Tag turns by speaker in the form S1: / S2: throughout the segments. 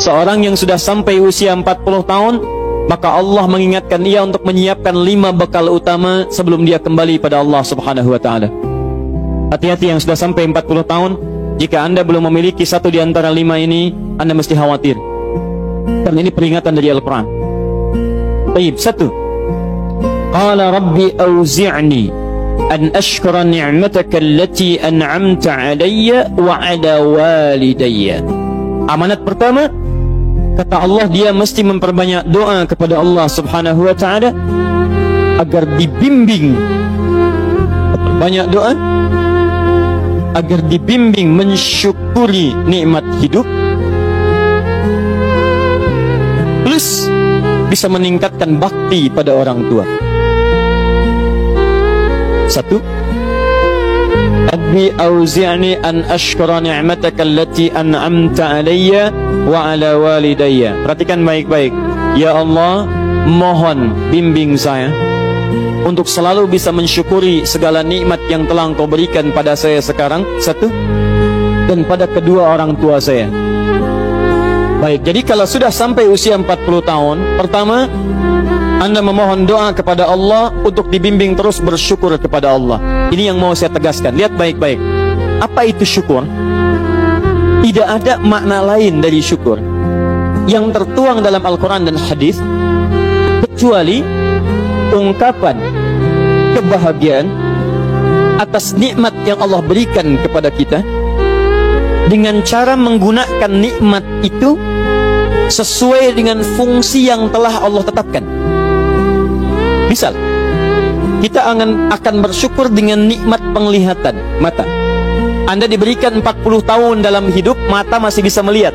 S1: seorang yang sudah sampai usia 40 tahun, maka Allah mengingatkan ia untuk menyiapkan 5 bekal utama sebelum dia kembali pada Allah Subhanahu wa taala. Hati-hati yang sudah sampai 40 tahun, jika Anda belum memiliki satu di antara 5 ini, Anda mesti khawatir. Karena ini peringatan dari Al-Quran. Baik, 1. Qala rabbi auzi'ni an ashkura ni'mataka allati an'amta 'alayya wa 'ala walidayya. Amanat pertama, kata Allah, dia mesti memperbanyak doa kepada Allah Subhanahu wa taala agar dibimbing. Banyak doa agar dibimbing mensyukuri nikmat hidup, plus bisa meningkatkan bakti pada orang tua. 1. Rabbi auzi'ni an ashkura ni'mataka allati an'amta 'alayya wa 'ala walidayya. Perhatikan baik-baik. Ya Allah, mohon bimbing saya untuk selalu bisa mensyukuri segala nikmat yang telah Engkau berikan pada saya sekarang, 1, dan pada kedua orang tua saya. Baik, jadi kalau sudah sampai usia 40 tahun, pertama, Anda memohon doa kepada Allah untuk dibimbing terus bersyukur kepada Allah. Ini yang mau saya tegaskan. Lihat baik-baik. Apa itu syukur? Tidak ada makna lain dari syukur yang tertuang dalam Al-Quran dan hadis kecuali ungkapan kebahagiaan atas nikmat yang Allah berikan kepada kita dengan cara menggunakan nikmat itu sesuai dengan fungsi yang telah Allah tetapkan. Misal, kita akan bersyukur dengan nikmat penglihatan mata. Anda diberikan 40 tahun dalam hidup, mata masih bisa melihat.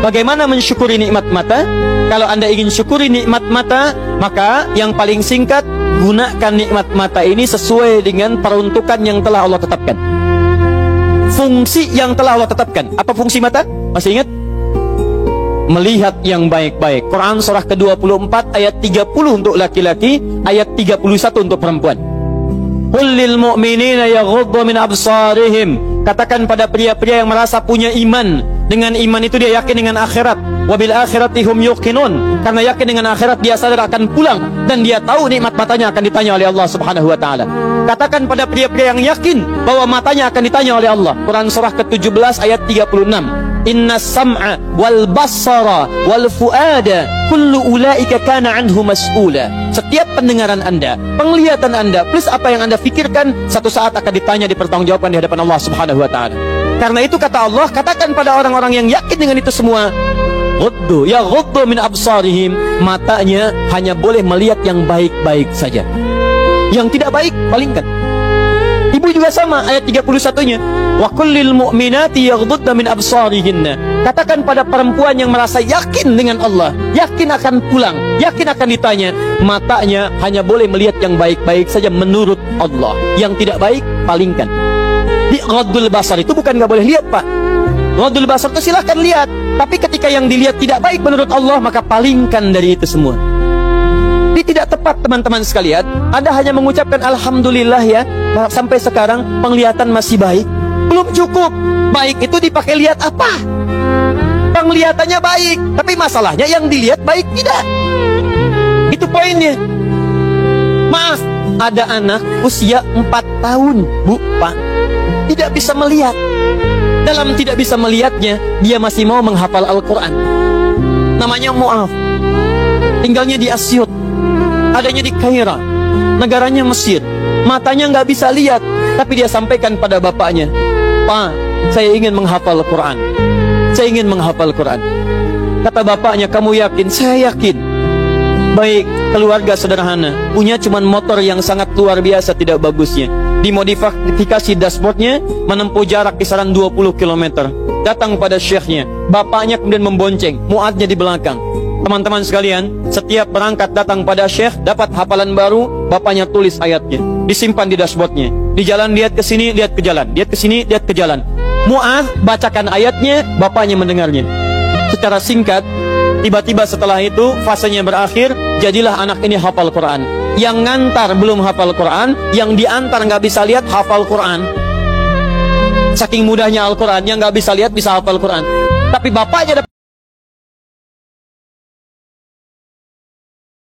S1: Bagaimana mensyukuri nikmat mata? Kalau Anda ingin syukuri nikmat mata, maka yang paling singkat, gunakan nikmat mata ini sesuai dengan peruntukan yang telah Allah tetapkan. Fungsi yang telah Allah tetapkan. Apa fungsi mata? Masih ingat? Melihat yang baik-baik. Quran surah ke-24 ayat 30 untuk laki-laki, ayat 31 untuk perempuan. Qul lil mu'minina yaghuddu min absarihim. Katakan pada pria-pria yang merasa punya iman. Dengan iman itu dia yakin dengan akhirat. Wabil akhirati hum yuqinun. Karena yakin dengan akhirat dia sadar akan pulang dan dia tahu nikmat matanya akan ditanya oleh Allah Subhanahu wa taala. Katakan pada pria-pria yang yakin bahwa matanya akan ditanya oleh Allah. Quran surah ke-17 ayat 36. Inna sam'a wal basara wal fuada kullu ulaika kana anhu mas'ula. Setiap pendengaran Anda, penglihatan Anda, plus apa yang Anda fikirkan, satu saat akan ditanya, dipertanggungjawabkan di hadapan Allah Subhanahu wa taala. Karena itu kata Allah, katakan pada orang-orang yang yakin dengan itu semua, ghuddu min absarihim, matanya hanya boleh melihat yang baik-baik saja. Yang tidak baik, palingkan. Ibu juga sama, ayat 31-nya. Wa kullil mu'minati yaghdudna min absarihinna. Katakan pada perempuan yang merasa yakin dengan Allah, yakin akan pulang, yakin akan ditanya, matanya hanya boleh melihat yang baik-baik saja menurut Allah. Yang tidak baik, palingkan. Di ghaddul basar itu bukan nggak boleh lihat, Pak. Ghaddul basar itu silahkan lihat, tapi ketika yang dilihat tidak baik menurut Allah, maka palingkan dari itu semua. Ini tidak tepat, teman-teman sekalian. Anda hanya mengucapkan alhamdulillah ya, sampai sekarang penglihatan masih baik. Belum cukup. Baik itu dipakai lihat apa? Penglihatannya baik, tapi masalahnya yang dilihat baik tidak. Itu poinnya. Maaf, ada anak usia 4 tahun, Bu, Pak, tidak bisa melihat. Dalam tidak bisa melihatnya, dia masih mau menghafal Al-Quran. Namanya Mu'af. Tinggalnya di Asyut, adanya di Kaira, negaranya Mesir. Matanya nggak bisa lihat, tapi dia sampaikan pada bapaknya, Pak, saya ingin menghafal Quran. Saya ingin menghafal Quran. Kata bapaknya, kamu yakin? Saya yakin. Baik, keluarga sederhana, punya cuman motor yang sangat luar biasa tidak bagusnya. Dimodifikasi dashboardnya, menempuh jarak kisaran 20 km. Datang pada syekhnya, bapaknya kemudian membonceng, Mu'adnya di belakang. Teman-teman sekalian, setiap berangkat datang pada syekh, dapat hafalan baru, bapaknya tulis ayatnya, disimpan di dashboardnya. Di jalan lihat ke sini, lihat ke jalan, lihat ke sini, lihat ke jalan. Mu'adz bacakan ayatnya, bapaknya mendengarnya. Secara singkat, tiba-tiba setelah itu fasenya berakhir, jadilah anak ini hafal Quran. Yang ngantar belum hafal Quran, yang diantar nggak bisa lihat hafal Quran. Saking mudahnya Al-Quran, yang nggak bisa lihat bisa hafal Quran. Tapi bapaknya